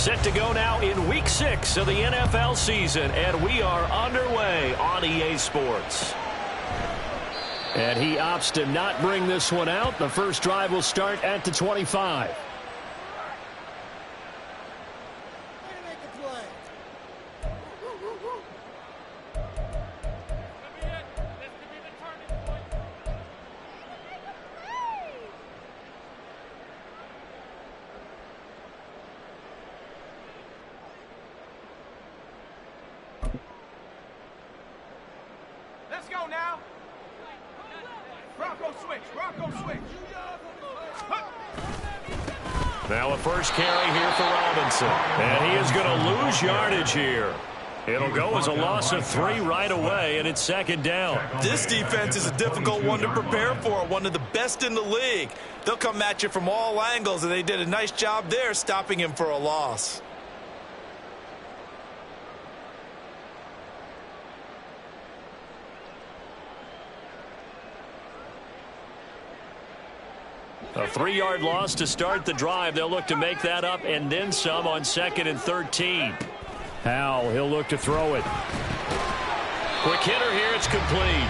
Set to go now in Week 6 of the NFL season, and we are underway on EA Sports. And he opts to not bring this one out. The first drive will start at the 25. Let's go now. Bronco switch. Now a first carry here for Robinson. And he is going to lose yardage here. It'll go as a loss of 3 right away, and it's second down. This defense is a difficult one to prepare for, one of the best in the league. They'll come at you from all angles, and they did a nice job there stopping him for a loss. A 3-yard loss to start the drive. They'll look to make that up and then some on 2nd and 13. Howell, he'll look to throw it. Quick hitter here. It's complete.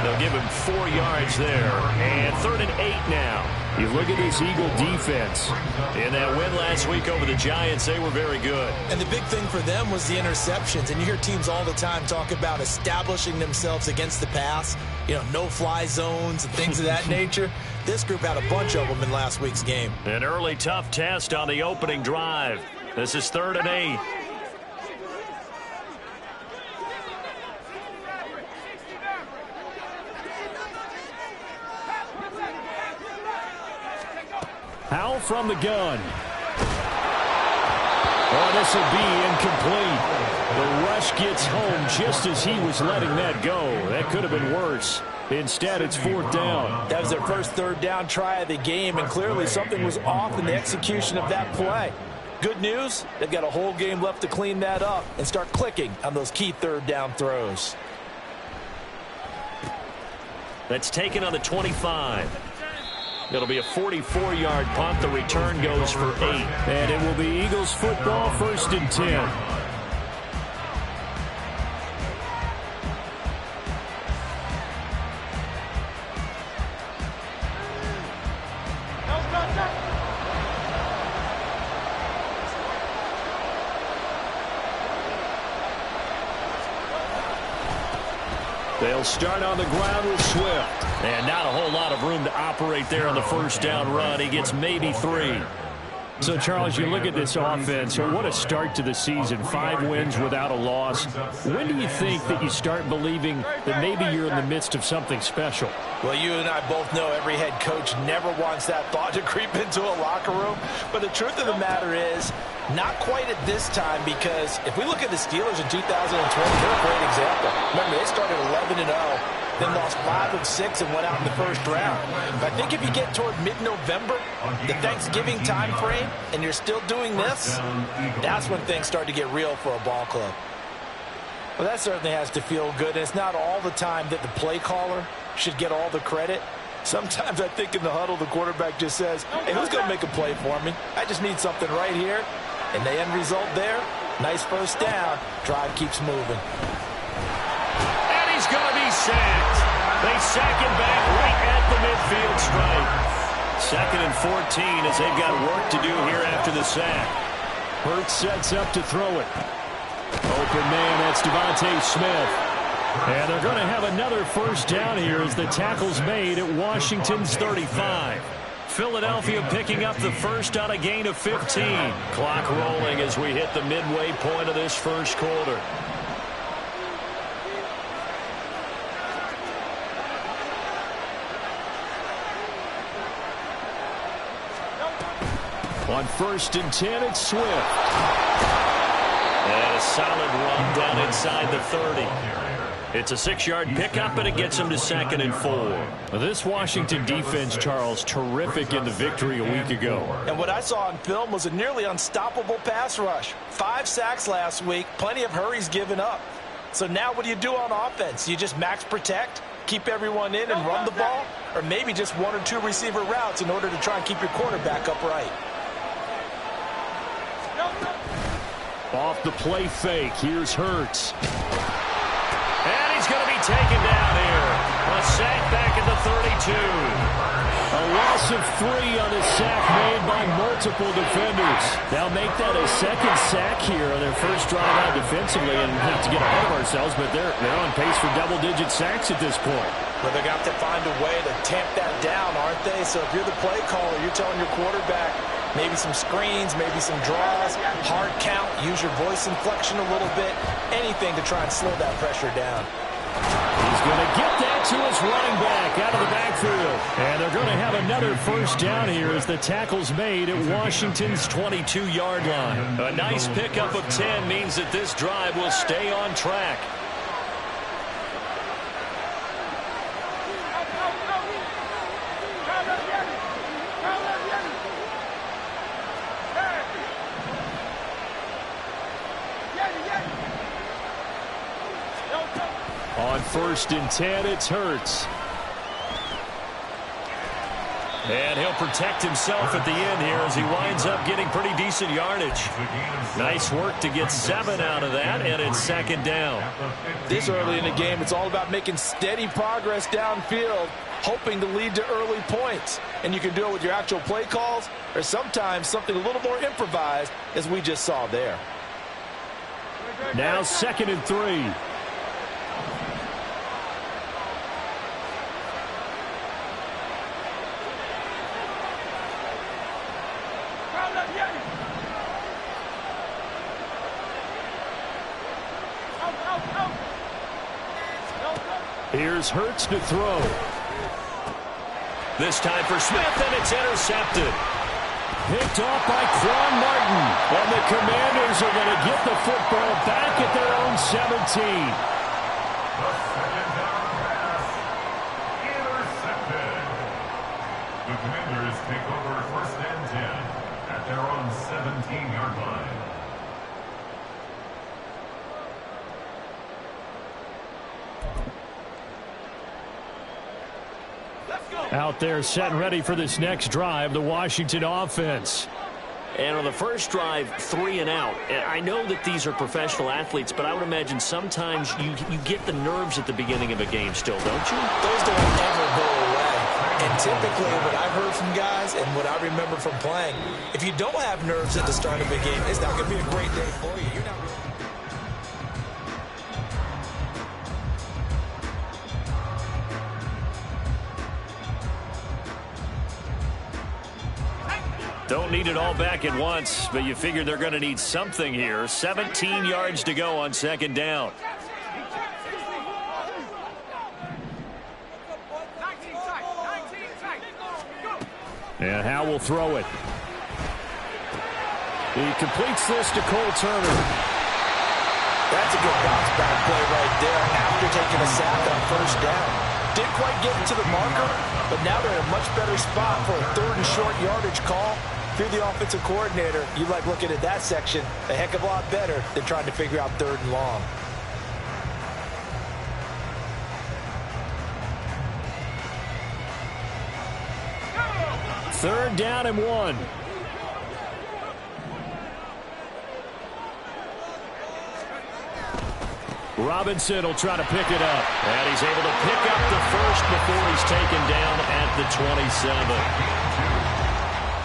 They'll give him 4 yards there. And 3rd and 8 now. You look at this Eagle defense. In that win last week over the Giants, they were very good. And the big thing for them was the interceptions. And you hear teams all the time talk about establishing themselves against the pass. You know, no-fly zones and things of that nature. This group had a bunch of them in last week's game. An early tough test on the opening drive. This is 3rd and 8. Howell from the gun. Oh, this will be incomplete. The rush gets home just as he was letting that go. That could have been worse. Instead, it's 4th down. That was their first 3rd down try of the game, and clearly something was off in the execution of that play. Good news, they've got a whole game left to clean that up and start clicking on those key 3rd down throws. That's taken on the 25. It'll be a 44-yard punt. The return goes for 8. And it will be Eagles football, 1st and 10. They'll start on the ground with Swift. And not a whole lot of room to operate there on the first down run. He gets maybe 3. So, Charles, you look at this offense. So what a start to the season. 5 wins without a loss. When do you think that you start believing that maybe you're in the midst of something special? Well, you and I both know every head coach never wants that thought to creep into a locker room. But the truth of the matter is, not quite at this time, because if we look at the Steelers in 2020, they're a great example. Remember, they started 11-0. Then lost 5 of 6 and went out in the first round. But I think if you get toward mid-November, the Thanksgiving time frame, and you're still doing this, that's when things start to get real for a ball club. Well, that certainly has to feel good. And it's not all the time that the play caller should get all the credit. Sometimes I think in the huddle, the quarterback just says, hey, who's going to make a play for me? I just need something right here. And the end result there, nice first down. Drive keeps moving. He's going to be sacked. They sack him back right at the midfield stripe. 2nd and 14 as they've got work to do here after the sack. Hurts sets up to throw it. Open man, that's Devontae Smith. And they're going to have another first down here as the tackle's made at Washington's 35. Philadelphia picking up the first on a gain of 15. Clock rolling as we hit the midway point of this first quarter. On 1st and 10, it's Swift. And a solid run down inside the 30. It's a 6-yard pickup, and it gets him to 2nd and 4. This Washington defense, Charles, terrific in the victory a week ago. And what I saw on film was a nearly unstoppable pass rush. 5 sacks last week, plenty of hurries given up. So now what do you do on offense? You just max protect, keep everyone in and run the ball? Or maybe just 1 or 2 receiver routes in order to try and keep your quarterback upright? Off the play fake, here's Hurts. And he's going to be taken down here. A sack back at the 32. A loss of 3 on the sack made by multiple defenders. They'll make that a second sack here on their first drive out defensively, and not to get ahead of ourselves, but they're on pace for double-digit sacks at this point. Well, they're going to have to find a way to tamp that down, aren't they? So if you're the play caller, you're telling your quarterback maybe some screens, maybe some draws, hard count, use your voice inflection a little bit, anything to try and slow that pressure down. He's going to get that to his running back out of the backfield. And they're going to have another first down here as the tackle's made at Washington's 22-yard line. A nice pickup of 10 means that this drive will stay on track. On 1st and 10, it's Hurts. And he'll protect himself at the end here as he winds up getting pretty decent yardage. Nice work to get 7 out of that, and it's 2nd down. This early in the game, it's all about making steady progress downfield, hoping to lead to early points. And you can do it with your actual play calls or sometimes something a little more improvised, as we just saw there. Now 2nd and 3. Here's Hurts to throw. This time for Smith, and it's intercepted. Picked off by Quan Martin. And the Commanders are going to get the football back at their own 17. Intercepted. The Commanders take over 1st and 10 at their own 17-yard line. Out there set and ready for this next drive, the Washington offense. And on the first drive, 3 and out. And I know that these are professional athletes, but I would imagine sometimes you get the nerves at the beginning of a game still, don't you? Those don't ever go away. And typically what I've heard from guys and what I remember from playing, if you don't have nerves at the start of a game, it's not going to be a great day for you. You're not really... Don't need it all back at once, but you figure they're going to need something here. 17 yards to go on 2nd down. And Howe will throw it. He completes this to Cole Turner. That's a good bounce back play right there after taking a sack on 1st down. Didn't quite get into the marker, but now they're in a much better spot for a 3rd and short yardage call. If you're the offensive coordinator, you like looking at that section a heck of a lot better than trying to figure out 3rd and long. Third down and 1. Robinson will try to pick it up. And he's able to pick up the first before he's taken down at the 27.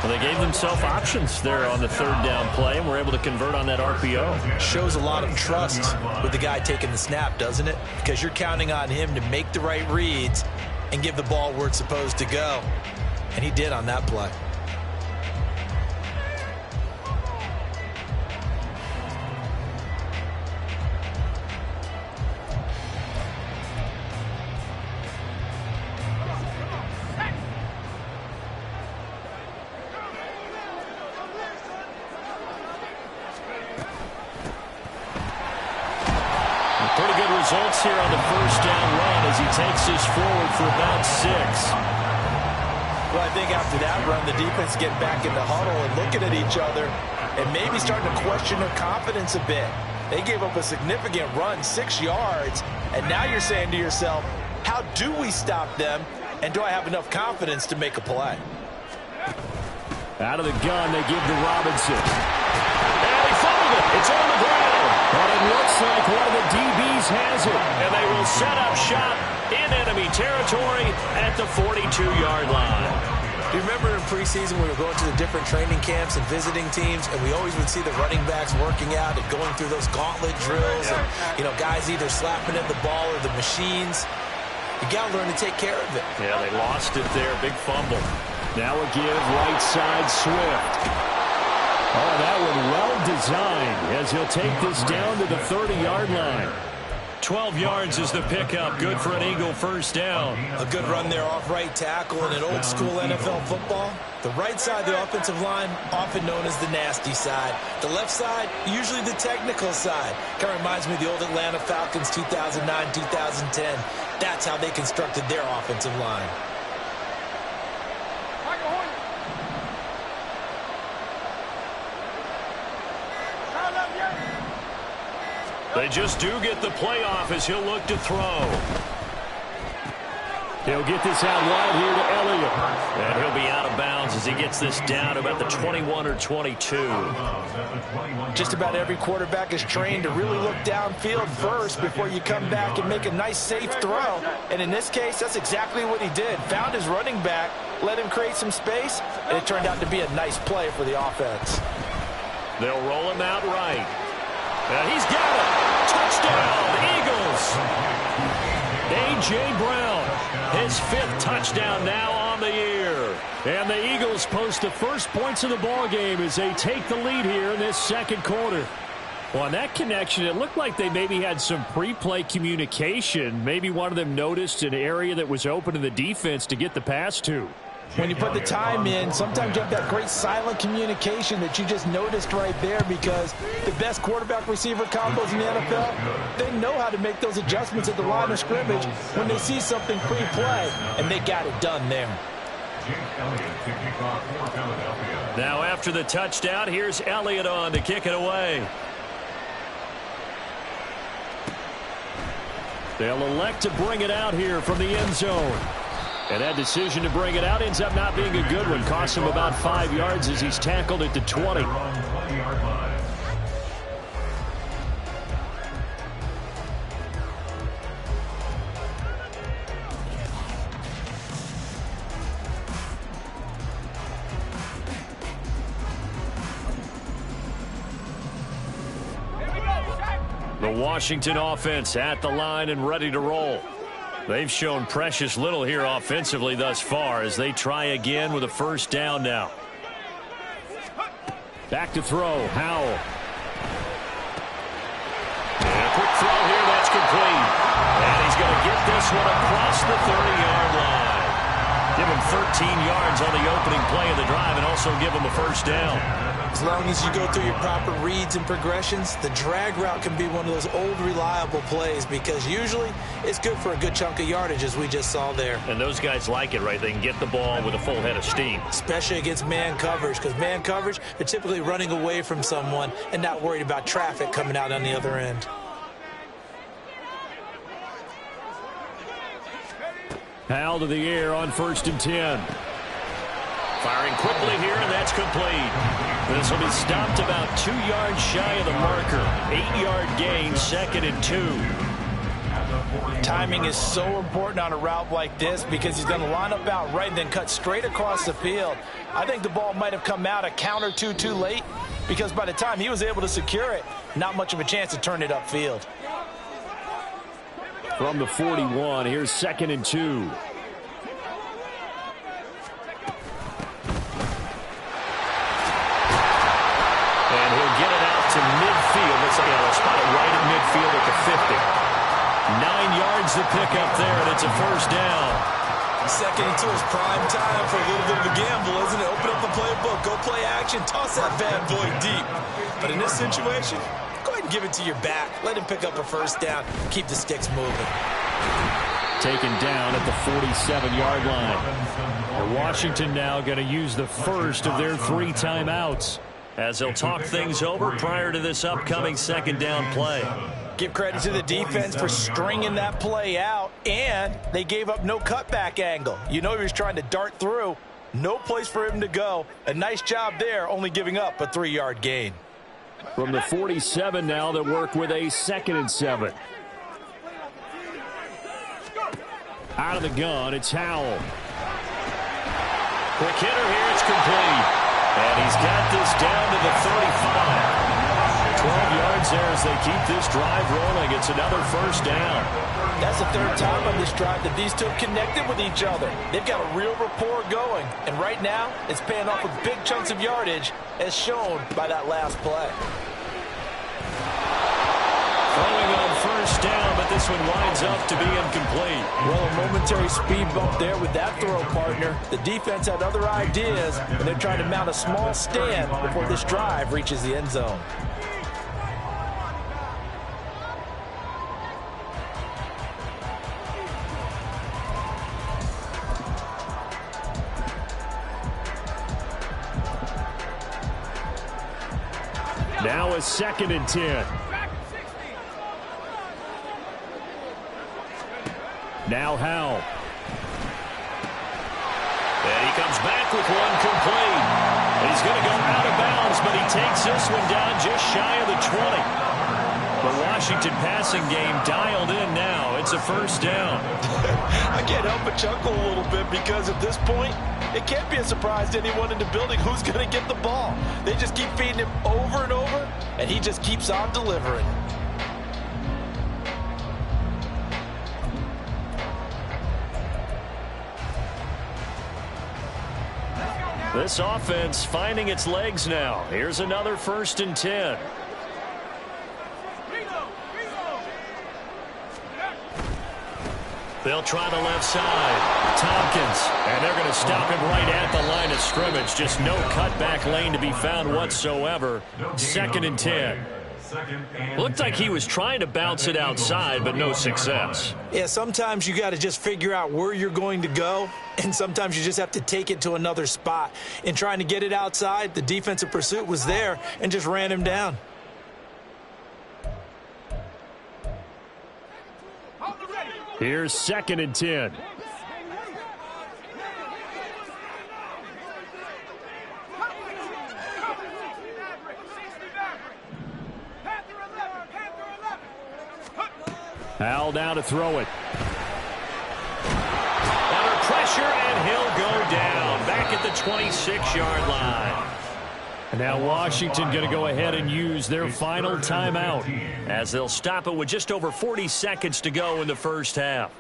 Well, they gave themselves options there on the 3rd down play, and were able to convert on that RPO. Shows a lot of trust with the guy taking the snap, doesn't it? Because you're counting on him to make the right reads and give the ball where it's supposed to go. And he did on that play. Pretty good results here on the 1st down run as he takes this forward for about 6. Well, I think after that run, the defense getting back in the huddle and looking at each other and maybe starting to question their confidence a bit. They gave up a significant run, 6 yards, and now you're saying to yourself, how do we stop them, and do I have enough confidence to make a play? Out of the gun, they give to Robinson. And he fumbled it. It's on the ground. But it looks like one of the DBs has it. And they will set up shop in enemy territory at the 42-yard line. Do you remember in preseason we were going to the different training camps and visiting teams, and we always would see the running backs working out and going through those gauntlet drills, and, guys either slapping at the ball or the machines. You got to learn to take care of it. Yeah, they lost it there. Big fumble. Now a give right side Swift. Oh, that one well designed as he'll take this down to the 30-yard line. 12 yards is the pickup. Good for an Eagle first down. A good run there off right tackle in an old-school NFL football. The right side of the offensive line, often known as the nasty side. The left side, usually the technical side. Kind of reminds me of the old Atlanta Falcons 2009, 2010. That's how they constructed their offensive line. They just do get the playoff as he'll look to throw. He'll get this out wide here to Elliott. And he'll be out of bounds as he gets this down to about the 21 or 22. Just about every quarterback is trained to really look downfield first before you come back and make a nice, safe throw. And in this case, that's exactly what he did. Found his running back, let him create some space, and it turned out to be a nice play for the offense. They'll roll him out right. And he's got it. Touchdown, Eagles. A.J. Brown, his 5th touchdown now on the year. And the Eagles post the first points of the ball game as they take the lead here in this second quarter. Well, on that connection, it looked like they maybe had some pre-play communication. Maybe one of them noticed an area that was open in the defense to get the pass to. When you put the time in, sometimes you have that great silent communication that you just noticed right there, because the best quarterback-receiver combos in the NFL, they know how to make those adjustments at the line of scrimmage when they see something pre-play, and they got it done there. Now after the touchdown, here's Elliott on to kick it away. They'll elect to bring it out here from the end zone. And that decision to bring it out ends up not being a good one. Costs him about 5 yards as he's tackled at the 20. The Washington offense at the line and ready to roll. They've shown precious little here offensively thus far as they try again with a first down now. Back to throw, Howell. And a quick throw here, that's complete. And he's going to get this one across the 30-yard line. Give him 13 yards on the opening play of the drive and also give him a first down. As long as you go through your proper reads and progressions, the drag route can be one of those old reliable plays, because usually it's good for a good chunk of yardage, as we just saw there. And those guys like it, right? They can get the ball with a full head of steam. Especially against man coverage, because man coverage, they're typically running away from someone and not worried about traffic coming out on the other end. Howell to the air on 1st and 10. Firing quickly here, and that's complete. This will be stopped about 2 yards shy of the marker. 8-yard gain, 2nd and 2. Timing is so important on a route like this, because he's going to line up out right and then cut straight across the field. I think the ball might have come out a count or two too late, because by the time he was able to secure it, not much of a chance to turn it upfield. From the 41, here's 2nd and 2. To midfield. Let's say I'll spot it right at midfield at the 50. 9 yards to pick up there, and it's a first down. 2nd and 2 is prime time for a little bit of a gamble, isn't it? Open up the playbook, go play action, toss that bad boy deep. But in this situation, go ahead and give it to your back. Let him pick up a first down. Keep the sticks moving. Taken down at the 47-yard line. Washington now going to use the first of their 3 timeouts, as they'll talk things over prior to this upcoming 2nd down play. Give credit to the defense for stringing that play out, and they gave up no cutback angle. You know he was trying to dart through. No place for him to go. A nice job there, only giving up a 3-yard gain. From the 47 now, they'll work with a 2nd and 7. Out of the gun, it's Howell. Quick hitter here, it's complete. And he's got this down to the 35. 12 yards there as they keep this drive rolling. It's another first down. That's the 3rd time on this drive that these two have connected with each other. They've got a real rapport going. And right now, it's paying off with big chunks of yardage, as shown by that last play. Throwing on first down, but this one winds up to be incomplete. Well, a momentary speed bump there with that throw, partner. The defense had other ideas, and they're trying to mount a small stand before this drive reaches the end zone. Now a 2nd and 10. Now Howell. And he comes back with one complete. He's going to go out of bounds, but he takes this one down just shy of the 20. The Washington passing game dialed in now. It's a first down. I can't help but chuckle a little bit because at this point, it can't be a surprise to anyone in the building who's going to get the ball. They just keep feeding him over and over, and he just keeps on delivering. This offense finding its legs now. Here's another 1st and 10. They'll try the left side. Tompkins. And they're going to stop him right at the line of scrimmage. Just no cutback lane to be found whatsoever. 2nd and 10. Looked like he was trying to bounce it outside, but no success. Yeah, sometimes you got to just figure out where you're going to go, and sometimes you just have to take it to another spot. In trying to get it outside, the defensive pursuit was there and just ran him down. Here's 2nd and 10. Howell down to throw it. Under pressure, and he'll go down. Back at the 26-yard line. And now Washington going to go ahead and use their final timeout as they'll stop it with just over 40 seconds to go in the first half.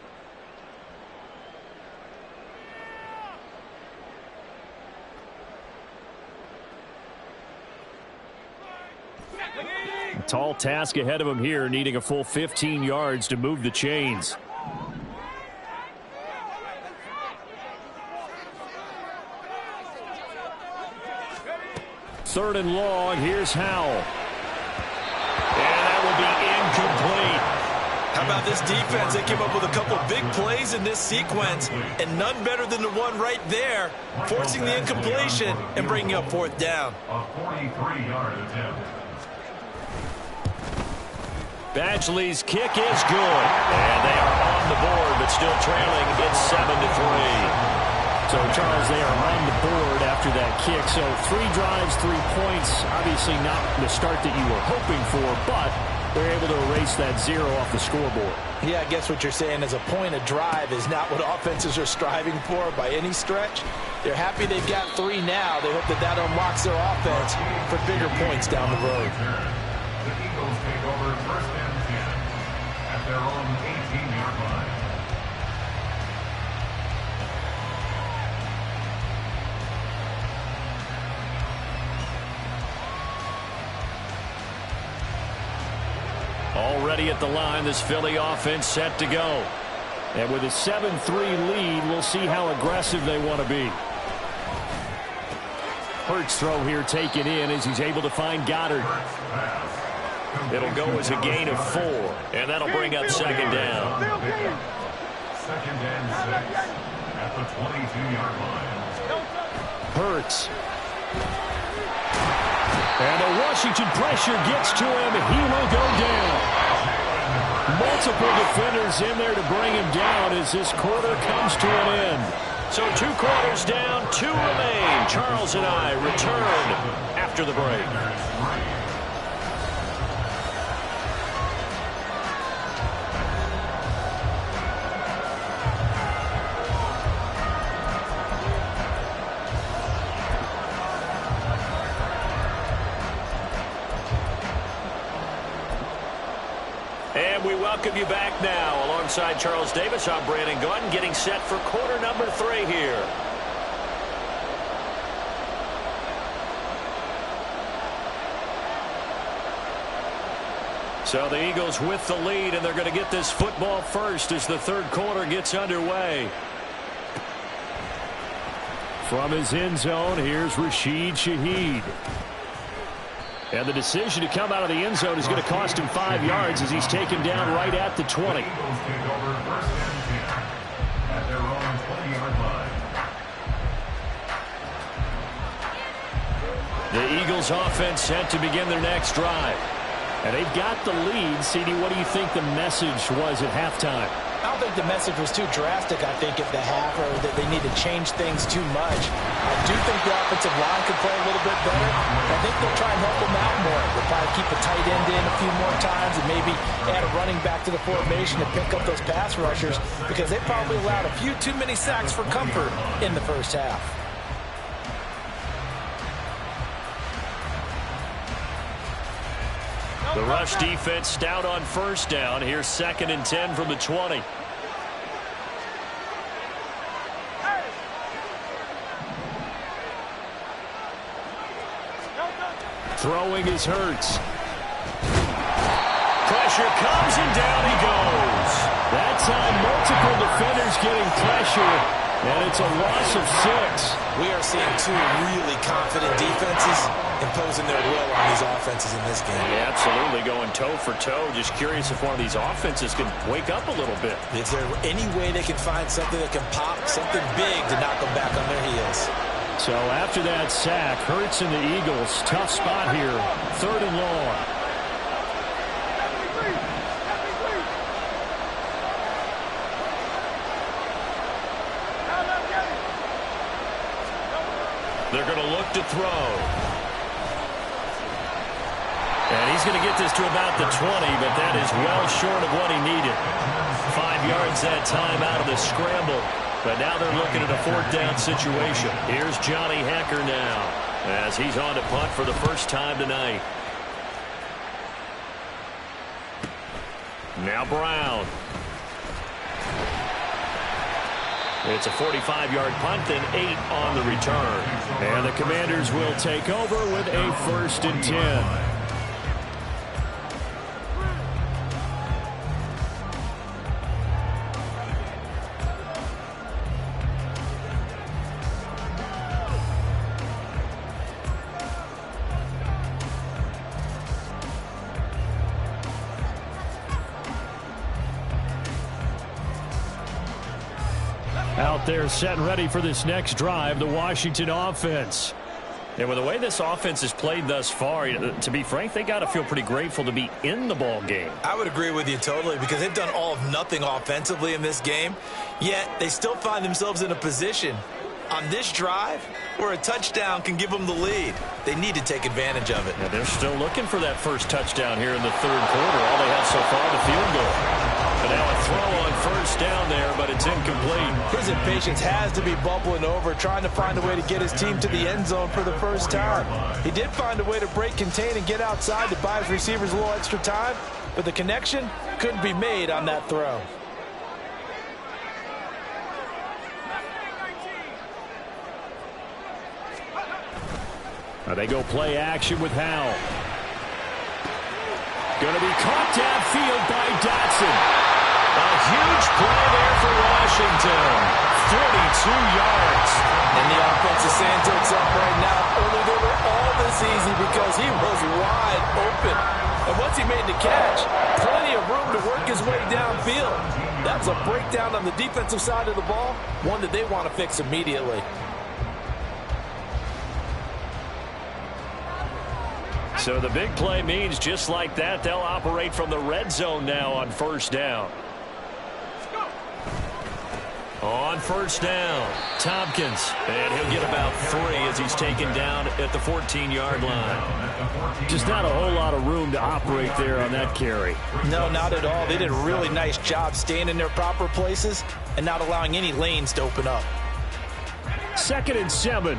A tall task ahead of him here, needing a full 15 yards to move the chains. Third and long, here's Howell. And that will be incomplete. How about this defense? They came up with a couple big plays in this sequence, and none better than the one right there, forcing the incompletion and bringing up 4th down. A 43-yard attempt. Badgley's kick is good. And they are on the board, but still trailing. It's 7-3. So, Charles, they are on the board after that kick. So, 3 drives, 3 points. Obviously not the start that you were hoping for, but they're able to erase that 0 off the scoreboard. Yeah, I guess what you're saying is a point of drive is not what offenses are striving for by any stretch. They're happy they've got 3 now. They hope that that unlocks their offense for bigger points down the road. The Eagles take over 1st and 10 at their own 18-yard line. Already at the line, this Philly offense set to go. And with a 7-3 lead, we'll see how aggressive they want to be. Hurts throw here taken in as he's able to find Goddard. It'll go as a gain of 4, and that'll bring up 2nd down. 2nd and 6 at the 22-yard line. Hurts. And the Washington pressure gets to him. He will go down. Multiple defenders in there to bring him down as this quarter comes to an end. So 2 quarters down, 2 remain. Charles and I return after the break. And we welcome you back now. Alongside Charles Davis, I'm Brandon Gaudin, getting set for quarter number 3 here. So the Eagles with the lead, and they're going to get this football first as the third quarter gets underway. From his end zone, here's Rashid Shaheed. And the decision to come out of the end zone is going to cost him 5 yards as he's taken down right at the 20. The Eagles offense set to begin their next drive. And they've got the lead. CD, what do you think the message was at halftime? I don't think the message was too drastic, I think, at the half, or that they need to change things too much. I do think the offensive line could play a little bit better. I think they'll try and help them out more. They'll probably keep a tight end in a few more times and maybe add a running back to the formation and pick up those pass rushers, because they probably allowed a few too many sacks for comfort in the first half. The rush defense stout on first down. Here's 2nd and 10 from the 20. Throwing is Hurts. Pressure comes and down he goes. That time multiple defenders getting pressure, and it's a loss of 6. We are seeing two really confident defenses imposing their will on these offenses in this game. Yeah, absolutely, going toe for toe. Just curious if one of these offenses can wake up a little bit. Is there any way they can find something that can pop, something big to knock them back on their heels? So after that sack, Hurts and the Eagles, tough spot here, 3rd and long. They're going to look to throw. And he's going to get this to about the 20, but that is well short of what he needed. 5 yards that time out of the scramble. But now they're looking at a 4th down situation. Here's Johnny Hecker now as he's on to punt for the first time tonight. Now Brown. It's a 45-yard punt, then 8 on the return. And the Commanders will take over with a 1st and 10. Out there set and ready for this next drive, the Washington offense. And with the way this offense has played thus far, to be frank, they got to feel pretty grateful to be in the ball game. I would agree with you totally, because they've done all of nothing offensively in this game, yet they still find themselves in a position on this drive where a touchdown can give them the lead. They need to take advantage of it. Yeah, they're still looking for that first touchdown here in the 3rd quarter. All they have so far, the field goal. But now a throw on first down there, but it's incomplete. His impatience has to be bubbling over, trying to find a way to get his team to the end zone for the first time. He did find a way to break contain and get outside to buy his receivers a little extra time, but the connection couldn't be made on that throw. Now they go play action with Howell. Going to be caught downfield by Dotson. A huge play there for Washington. 42 yards. And the offense is saying to itself right now, only they were all this easy because he was wide open. And once he made the catch, plenty of room to work his way downfield. That's a breakdown on the defensive side of the ball, one that they want to fix immediately. So the big play means just like that, they'll operate from the red zone now on first down. On first down, Tompkins, and he'll get about 3 as he's taken down at the 14-yard line. Just not a whole lot of room to operate there on that carry. No, not at all. They did a really nice job staying in their proper places and not allowing any lanes to open up. 2nd and 7.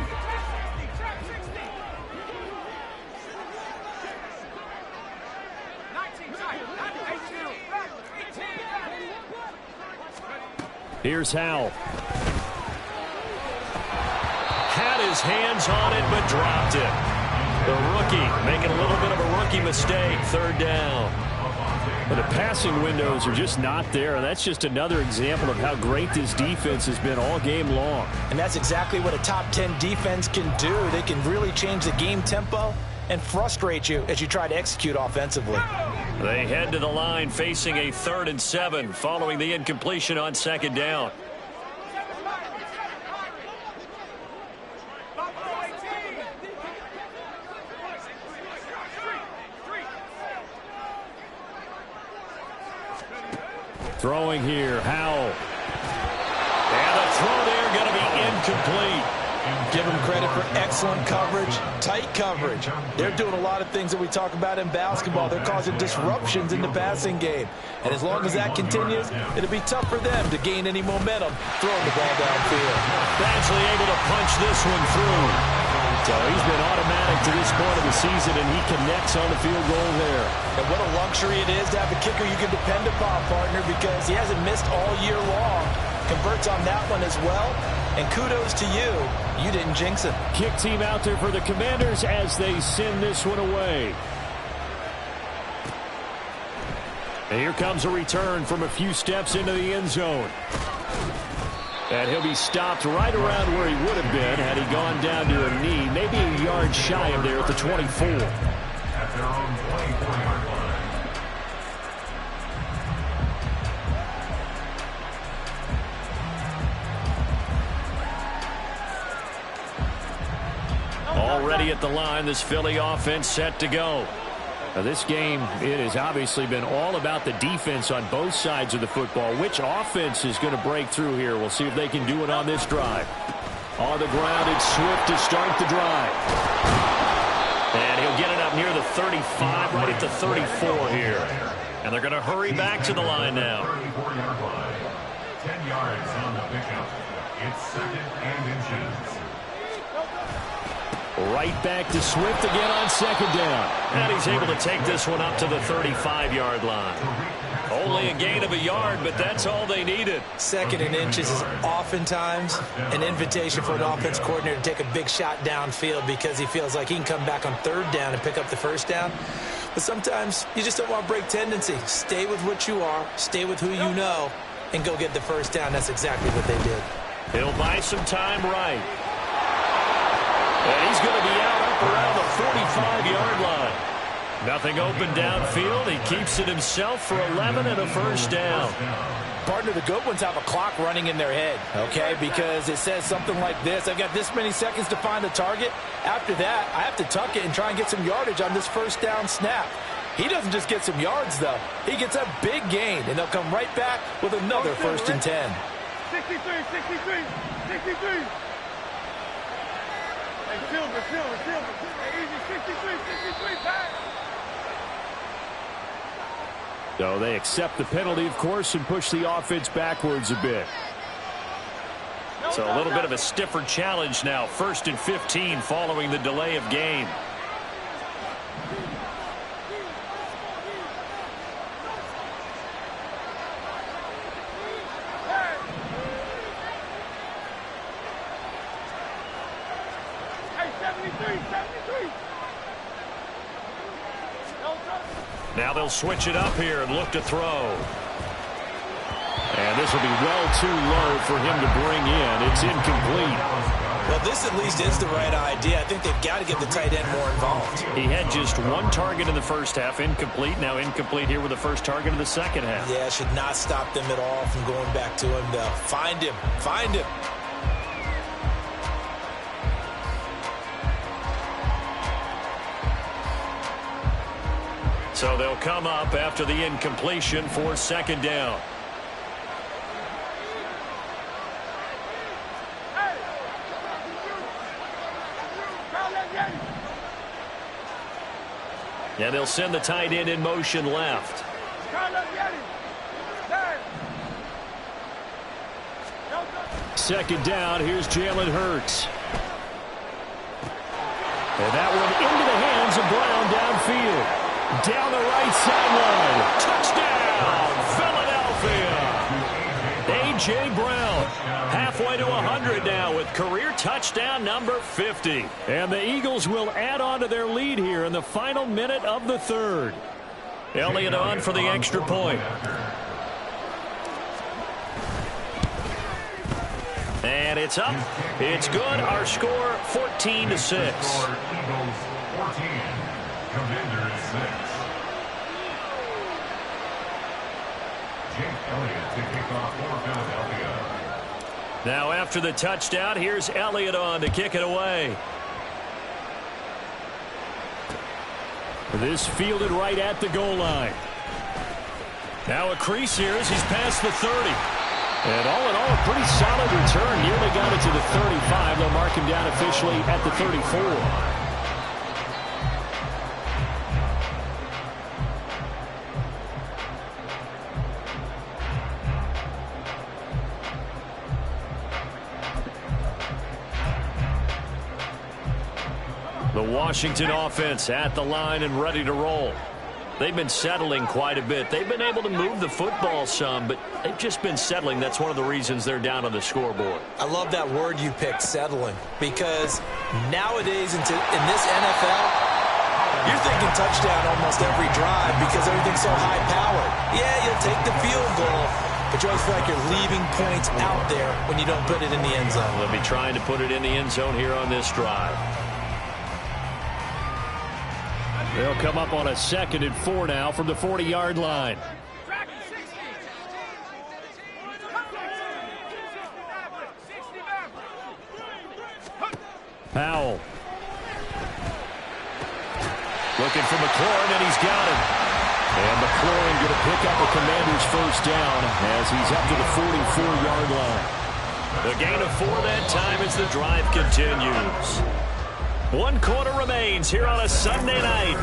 Here's Howell. Had his hands on it, but dropped it. The rookie making a little bit of a rookie mistake. Third down. But the passing windows are just not there, and that's just another example of how great this defense has been all game long. And that's exactly what a top 10 defense can do. They can really change the game tempo and frustrate you as you try to execute offensively. They head to the line facing a 3rd and 7 following the incompletion on 2nd down. Throwing here, Howell. And the throw there going to be incomplete. Give them credit for excellent coverage, tight coverage. They're doing a lot of things that we talk about in basketball. They're causing disruptions in the passing game. And as long as that continues, it'll be tough for them to gain any momentum throwing the ball downfield. Badgley able to punch this one through. So he's been automatic to this point of the season, and he connects on the field goal there. And what a luxury it is to have a kicker you can depend upon, partner, because he hasn't missed all year long. Converts on that one as well. And kudos to you. You didn't jinx it. Kick team out there for the Commanders as they send this one away. And here comes a return from a few steps into the end zone. And he'll be stopped right around where he would have been had he gone down to a knee, maybe a yard shy of there at the 24. At their own 24-yard line. Already at the line, this Philly offense set to go. Now this game, it has obviously been all about the defense on both sides of the football. Which offense is going to break through here? We'll see if they can do it on this drive. On the ground, it's Swift to start the drive. And he'll get it up near the 35, right at the 34 here. And they're going to hurry back to the line now. 34-yard line. 10 yards on the pickup. It's 2nd and inches. Right back to Swift again on 2nd down. And he's able to take this one up to the 35-yard line. Only a gain of a yard, but that's all they needed. 2nd and inches is oftentimes an invitation for an offense coordinator to take a big shot downfield because he feels like he can come back on 3rd down and pick up the 1st down. But sometimes you just don't want to break tendency. Stay with what you are, stay with who you know, and go get the 1st down. That's exactly what they did. He'll buy some time right. And he's going to be out up around the 45-yard line. Nothing open downfield. He keeps it himself for 11 and a 1st down. Partner, the good ones have a clock running in their head, okay? Because it says something like this. I've got this many seconds to find the target. After that, I have to tuck it and try and get some yardage on this 1st down snap. He doesn't just get some yards, though. He gets a big gain, and they'll come right back with another 1st and 10. 63. Hey, Silver. Hey, easy, 63, back. So they accept the penalty, of course, and push the offense backwards a bit. So a little bit of a stiffer challenge now. 1st and 15 following the delay of game. Now they'll switch it up here and look to throw. And this will be well too low for him to bring in. It's incomplete. Well, this at least is the right idea. I think they've got to get the tight end more involved. He had just one target in the first half, incomplete. Now incomplete here with the first target of the second half. Yeah, it should not stop them at all from going back to him, though. Find him. So they'll come up after the incompletion for 2nd down. And they'll send the tight end in motion left. Second down, here's Jalen Hurts. And that one into the hands of Brown downfield. Down the right sideline. Touchdown, Philadelphia. A.J. Brown. Halfway to 100 now with career touchdown number 50. And the Eagles will add on to their lead here in the final minute of the third. Elliott on for the extra point. And it's up. It's good. Our score 14-6. Eagles 14, Commanders 6. Jake Elliott to kick off for Philadelphia. Now after the touchdown, here's Elliott on to kick it away. This fielded right at the goal line. Now a crease here as he's past the 30. And all in all, a pretty solid return. Nearly got it to the 35. They'll mark him down officially at the 34. The Washington offense at the line and ready to roll. They've been settling quite a bit. They've been able to move the football some, but they've just been settling. That's one of the reasons they're down on the scoreboard. I love that word you picked, settling, because nowadays in this NFL, you're thinking touchdown almost every drive because everything's so high-powered. Yeah, you'll take the field goal, but you always feel like you're leaving points out there when you don't put it in the end zone. They'll be trying to put it in the end zone here on this drive. They'll come up on a 2nd and 4 now from the 40-yard line. Powell. Looking for McLaurin, and he's got him. And McLaurin going to pick up a Commander's first down as he's up to the 44-yard line. The gain of 4 that time as the drive continues. 1 quarter remains here on a Sunday night.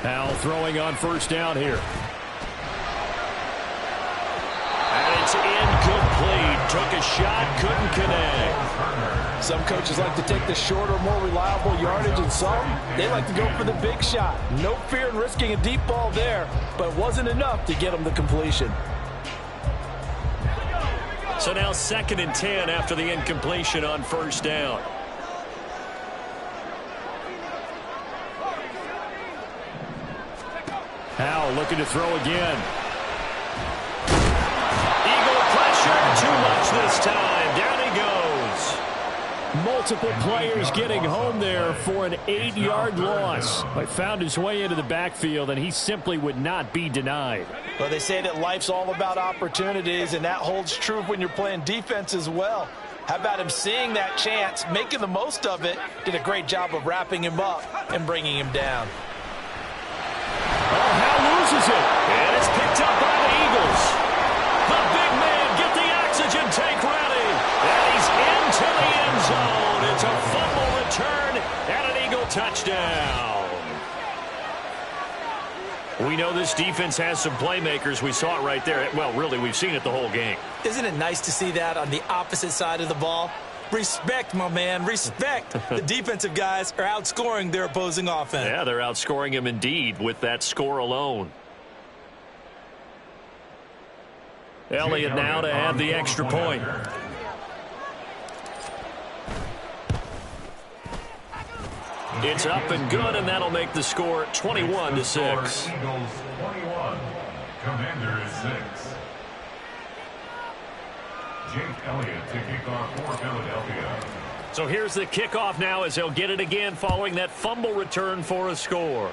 Powell throwing on first down here. And it's incomplete. Took a shot, couldn't connect. Some coaches like to take the shorter, more reliable yardage, and some, they like to go for the big shot. No fear in risking a deep ball there, but it wasn't enough to get them the completion. So now 2nd and 10 after the incompletion on first down. Powell looking to throw again. Eagle pressure, too much this time. Down he goes. Multiple players getting home there for an 8-yard loss. But found his way into the backfield, and he simply would not be denied. Well, they say that life's all about opportunities, and that holds true when you're playing defense as well. How about him seeing that chance, making the most of it, did a great job of wrapping him up and bringing him down. Oh, Hal loses it, and it's picked up by the Eagles. The big man, get the oxygen tank ready, and he's into the end zone. It's a fumble return and an Eagle touchdown. We know this defense has some playmakers. We saw it right there. Well, really, we've seen it the whole game. Isn't it nice to see that on the opposite side of the ball? Respect, my man, respect. The defensive guys are outscoring their opposing offense. Yeah, they're outscoring him indeed with that score alone. Elliott now to add the extra point. It's up and good, and that'll make the score 21-6. Eagles 21, Commanders 6. Jake Elliott to kick off for Philadelphia. So here's the kickoff now as he'll get it again following that fumble return for a score.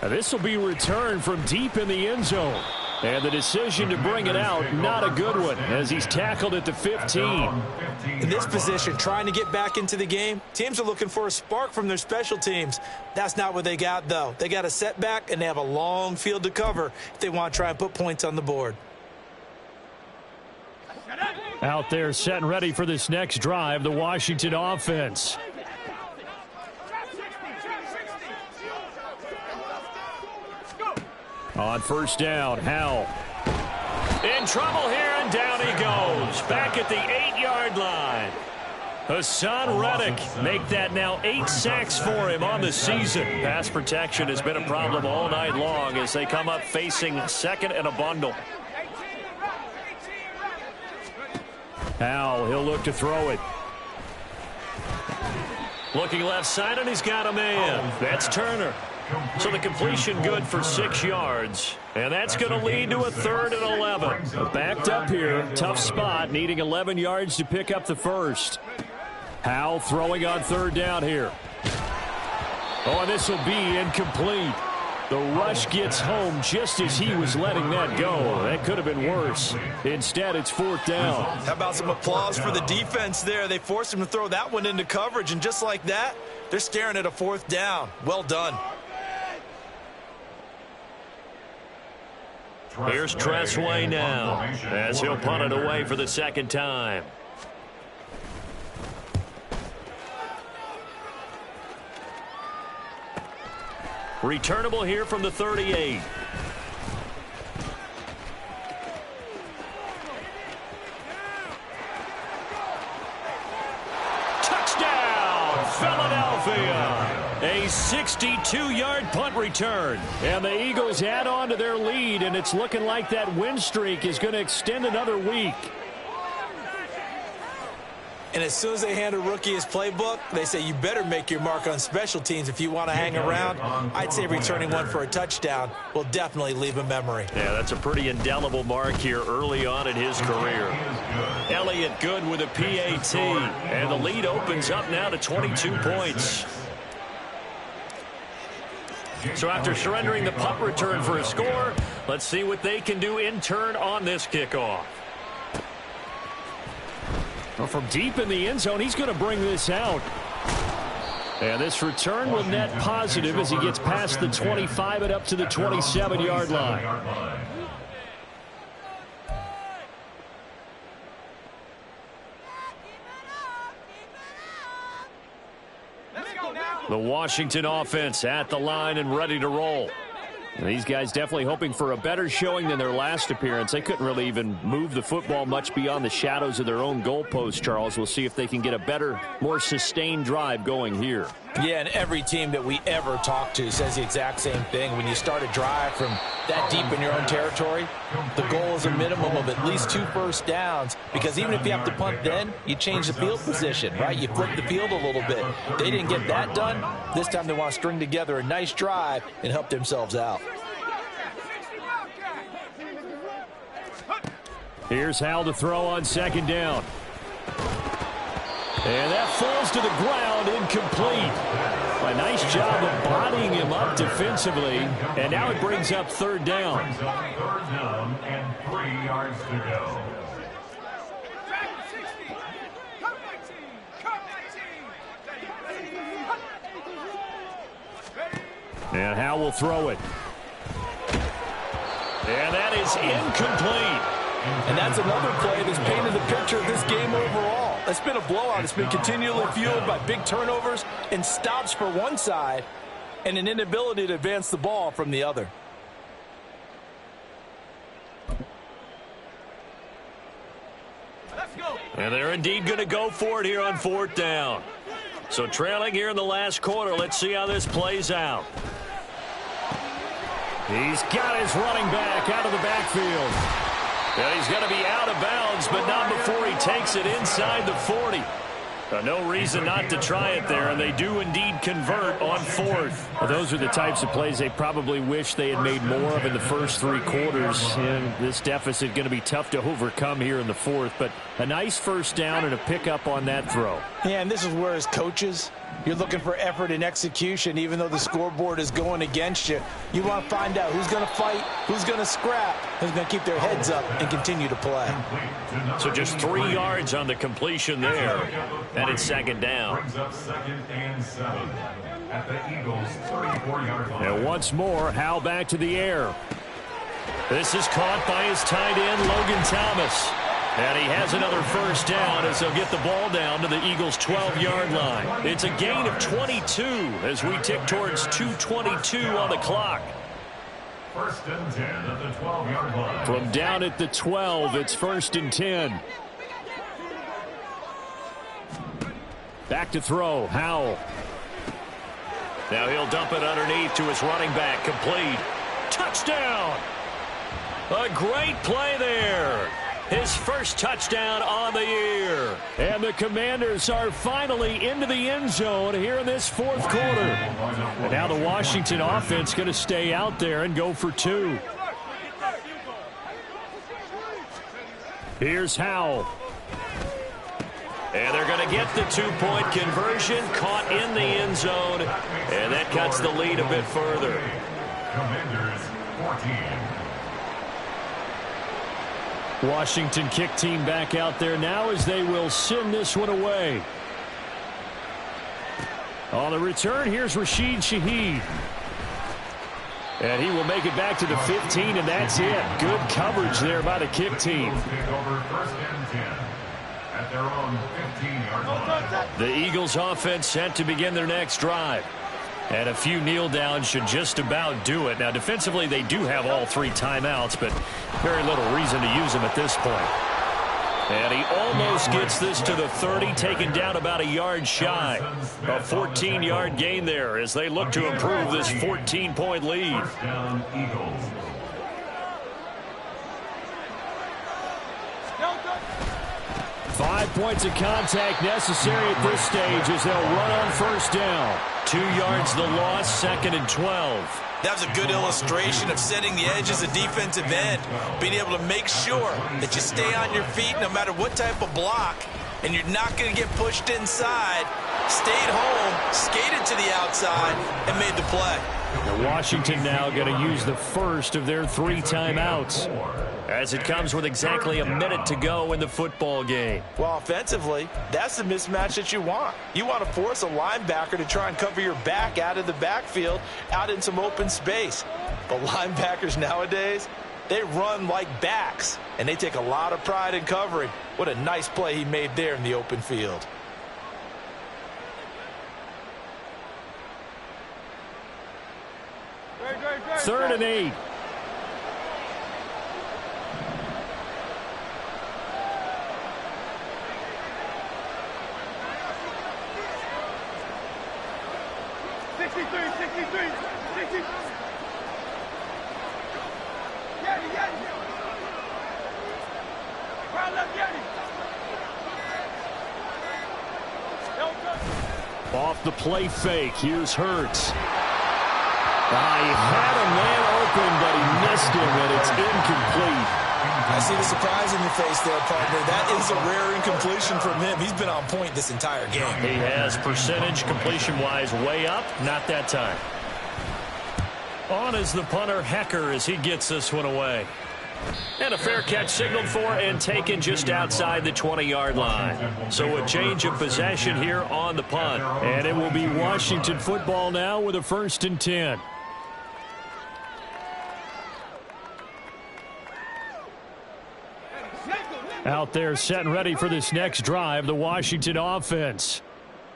Now this will be returned from deep in the end zone. And the decision to bring it out, not a good one, as he's tackled at the 15. In this position, trying to get back into the game, teams are looking for a spark from their special teams. That's not what they got, though. They got a setback, and they have a long field to cover if they want to try and put points on the board. Out there set and ready for this next drive, the Washington offense. On first down, Howell. In trouble here, and down he goes. Back at the 8-yard line. Hassan Reddick make that now 8 sacks for him on the season. Pass protection has been a problem all night long as they come up facing second and a bundle. Howell, he'll look to throw it. Looking left side, and he's got a man. That's Turner. So the completion good for 6 yards. And that's going to lead to a 3rd and 11. Backed up here. Tough spot, needing 11 yards to pick up the first. Howell throwing on 3rd down here. Oh, and this will be incomplete. The rush gets home just as he was letting that go. That could have been worse. Instead, it's 4th down. How about some applause for the defense there? They forced him to throw that one into coverage, and just like that, they're staring at a 4th down. Well done. Here's Tressway now as he'll punt it away for the 2nd time. Returnable here from the 38. Touchdown, Philadelphia. A 62-yard punt return. And the Eagles add on to their lead, and it's looking like that win streak is going to extend another week. And as soon as they hand a rookie his playbook, they say you better make your mark on special teams if you want to hang around. I'd say returning one for a touchdown will definitely leave a memory. Yeah, that's a pretty indelible mark here early on in his career. Elliott good with a PAT, and the lead opens up now to 22 points. So after surrendering the punt return for a score, let's see what they can do in turn on this kickoff. Well, from deep in the end zone, he's going to bring this out. And this return will net positive as he gets past the 25 and up to the 27-yard line. The Washington offense at the line and ready to roll. And these guys definitely hoping for a better showing than their last appearance. They couldn't really even move the football much beyond the shadows of their own goalpost, Charles. We'll see if they can get a better, more sustained drive going here. Yeah, and every team that we ever talk to says the exact same thing. When you start a drive from that deep in your own territory, the goal is a minimum of at least 2 first downs, because even if you have to punt then, you change the field position, right? You flip the field a little bit. They didn't get that done. This time they want to string together a nice drive and help themselves out. Here's Howell to throw on 2nd down. And that falls to the ground, incomplete. A nice job of bodying him up defensively. And now it brings up 3rd down. 3rd down and 3 yards to go. And Howell will throw it. And that is incomplete. And that's another play that's painted the picture of this game overall. It's been a blowout. It's been continually fueled by big turnovers and stops for one side and an inability to advance the ball from the other. And they're indeed going to go for it here on 4th down. So trailing here in the last quarter. Let's see how this plays out. He's got his running back out of the backfield. And he's going to be out of bounds, but not before he takes it inside the 40. No reason not to try it there, and they do indeed convert on 4th. Well, those are the types of plays they probably wish they had made more of in the first 3 quarters. And this deficit going to be tough to overcome here in the 4th, but a nice first down and a pickup on that throw. Yeah, and this is where, as coaches, you're looking for effort and execution. Even though the scoreboard is going against you, you want to find out who's going to fight, who's going to scrap, who's going to keep their heads up and continue to play. So just 3 yards on the completion there. And it's 2nd down. Brings up 2nd and 7 at the Eagles' 34-yard line. And once more, Howell back to the air. This is caught by his tight end, Logan Thomas. And he has another first down as they'll get the ball down to the Eagles' 12-yard line. It's a gain of 22 as we tick towards 2:22 on the clock. First and 10 at the 12-yard line. From down at the 12, it's first and 10. Back to throw, Howell. Now he'll dump it underneath to his running back, complete. Touchdown! A great play there. His first touchdown on the year. And the Commanders are finally into the end zone here in this fourth quarter. And now the Washington offense going to stay out there and go for two. Here's Howell. And they're going to get the two-point conversion, caught in the end zone, and that cuts the lead a bit further. Commanders 14. Washington kick team back out there now as they will send this one away. On the return, here's Rashid Shaheed. And he will make it back to the 15, and that's it. Good coverage there by the kick team. Take over first and 10 at their own 15-yard line. The Eagles offense set to begin their next drive. And a few kneel downs should just about do it. Now, defensively, they do have all three timeouts, but very little reason to use them at this point. And he almost gets this to the 30, taken down about a yard shy. A 14-yard gain there as they look to improve this 14-point lead. First down, Eagles. Five points of contact necessary at this stage as they'll run on first down. 2 yards the loss, second and 12. That was a good illustration of setting the edge as a defensive end, being able to make sure that you stay on your feet no matter what type of block, and you're not going to get pushed inside. Stayed home, skated to the outside, and made the play. Now Washington now going to use the first of their 3 timeouts as it comes with exactly a minute to go in the football game. Well, offensively, that's the mismatch that you want. You want to force a linebacker to try and cover your back out of the backfield, out in some open space. But linebackers nowadays, they run like backs, and they take a lot of pride in covering. What a nice play he made there in the open field. Third and 8. Off the play fake, here's Hurts. He had a man open, but he missed him, and it's incomplete. I see the surprise in your face there, partner. That is a rare incompletion from him. He's been on point this entire game. He has percentage completion-wise way up, not that time. On is the punter, Hecker, as he gets this one away. And a fair catch signaled for and taken just outside the 20-yard line. So a change of possession here on the punt. And it will be Washington football now with a first and 10. Out there set and ready for this next drive, the Washington offense.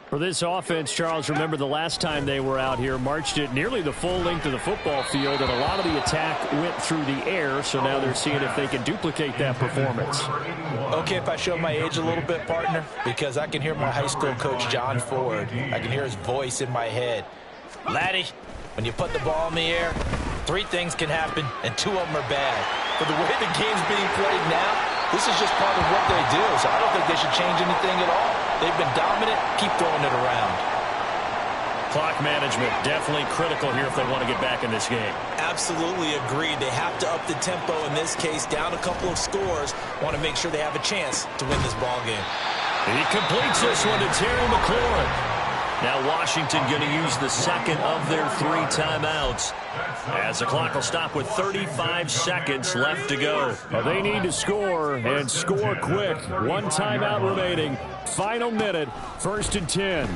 For this offense, Charles, remember the last time they were out here, marched it nearly the full length of the football field, and a lot of the attack went through the air, so now they're seeing if they can duplicate that performance. Okay, if I show my age a little bit, partner, because I can hear my high school coach, John Ford. I can hear his voice in my head. Laddie, when you put the ball in the air, 3 things can happen, and 2 of them are bad. But the way the game's being played now, this is just part of what they do, so I don't think they should change anything at all. They've been dominant. Keep throwing it around. Clock management definitely critical here if they want to get back in this game. Absolutely agreed. They have to up the tempo in this case, down a couple of scores. Want to make sure they have a chance to win this ball game. He completes this one to Terry McLaurin. Now Washington going to use the second of their 3 timeouts as the clock will stop with 35 seconds left to go. Well, they need to score and score quick. 1 timeout remaining. Final minute, first and 10. A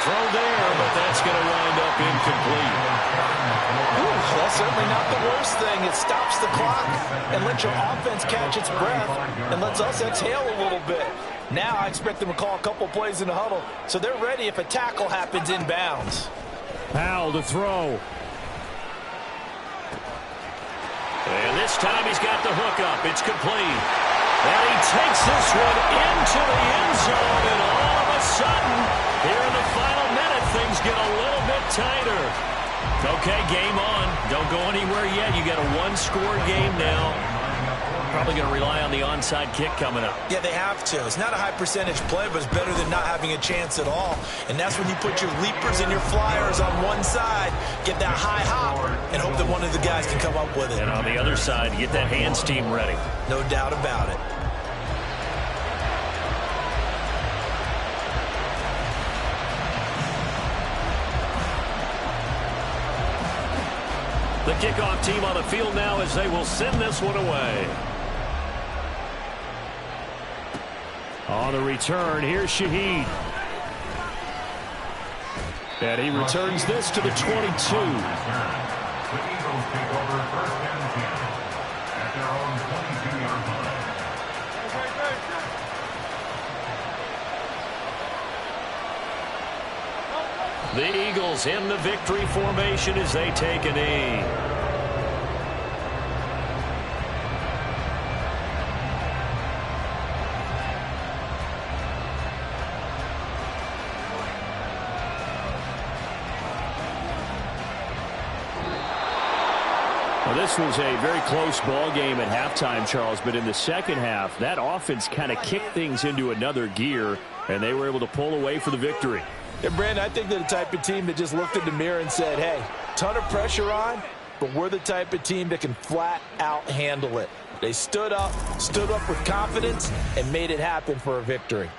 throw there, but that's going to wind up incomplete. That's certainly not the worst thing. It stops the clock and lets your offense catch its breath and lets us exhale a little bit. Now I expect them to call a couple plays in the huddle so they're ready if a tackle happens inbounds. Bell to throw. And this time he's got the hook up. It's complete. And he takes this one into the end zone. And all of a sudden, here in the final minute, things get a little bit tighter. Okay, game on. Don't go anywhere yet. You got a one-score game now. Probably going to rely on the onside kick coming up. Yeah, they have to. It's not a high-percentage play, but it's better than not having a chance at all. And that's when you put your leapers and your flyers on one side, get that high hop, and hope that one of the guys can come up with it. And on the other side, get that hands team ready. No doubt about it. The kickoff team on the field now as they will send this one away. On the return, here's Shaheed. And he returns this to the 22. The Eagles take over first and 10 at their own 22-yard line. The Eagles in the victory formation as they take a knee. Well, this was a very close ball game at halftime, Charles, but in the second half, that offense kind of kicked things into another gear, and they were able to pull away for the victory. And Brandon, I think they're the type of team that just looked in the mirror and said, hey, ton of pressure on, but we're the type of team that can flat out handle it. They stood up with confidence, and made it happen for a victory.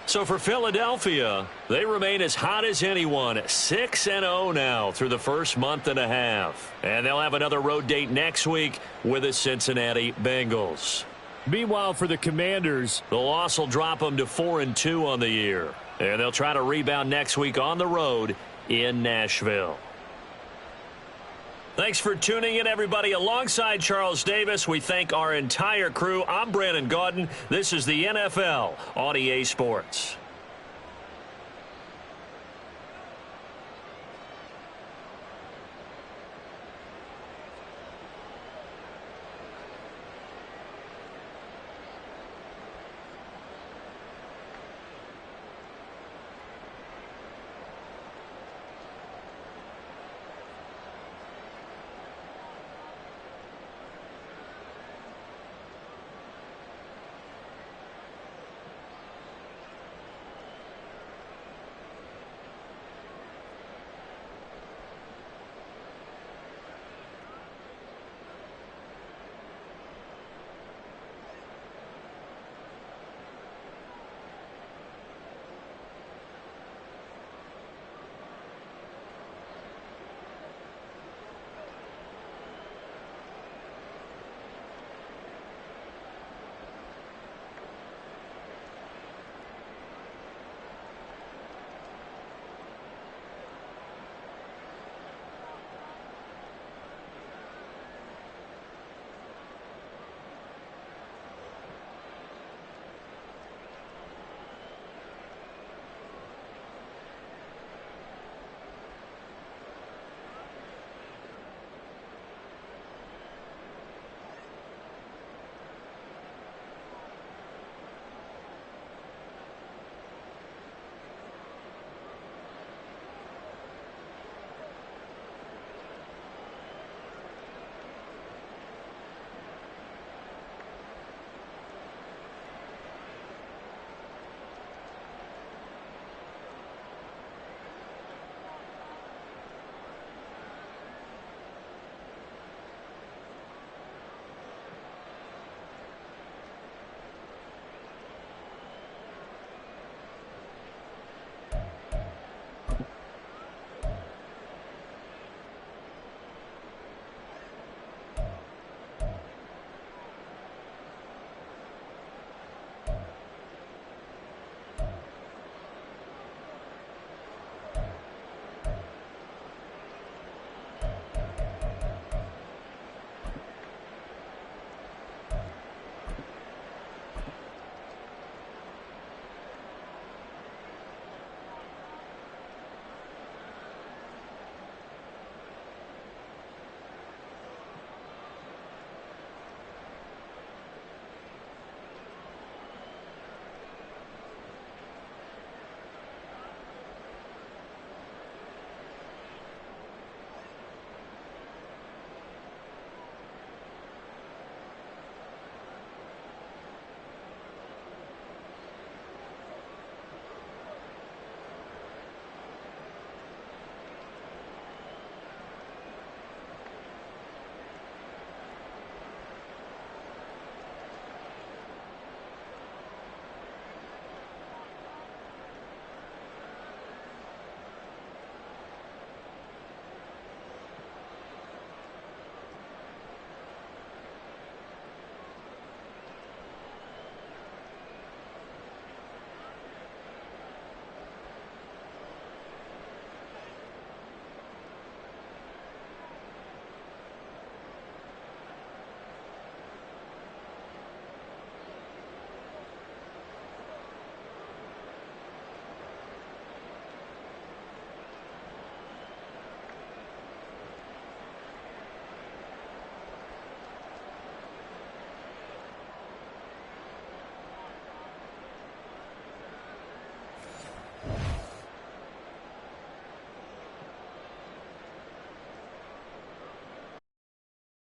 So for Philadelphia, they remain as hot as anyone, 6-0 now through the first month and a half. And they'll have another road date next week with the Cincinnati Bengals. Meanwhile, for the Commanders, the loss will drop them to 4-2 on the year. And they'll try to rebound next week on the road in Nashville. Thanks for tuning in, everybody. Alongside Charles Davis, we thank our entire crew. I'm Brandon Gaudin. This is the NFL on EA Sports.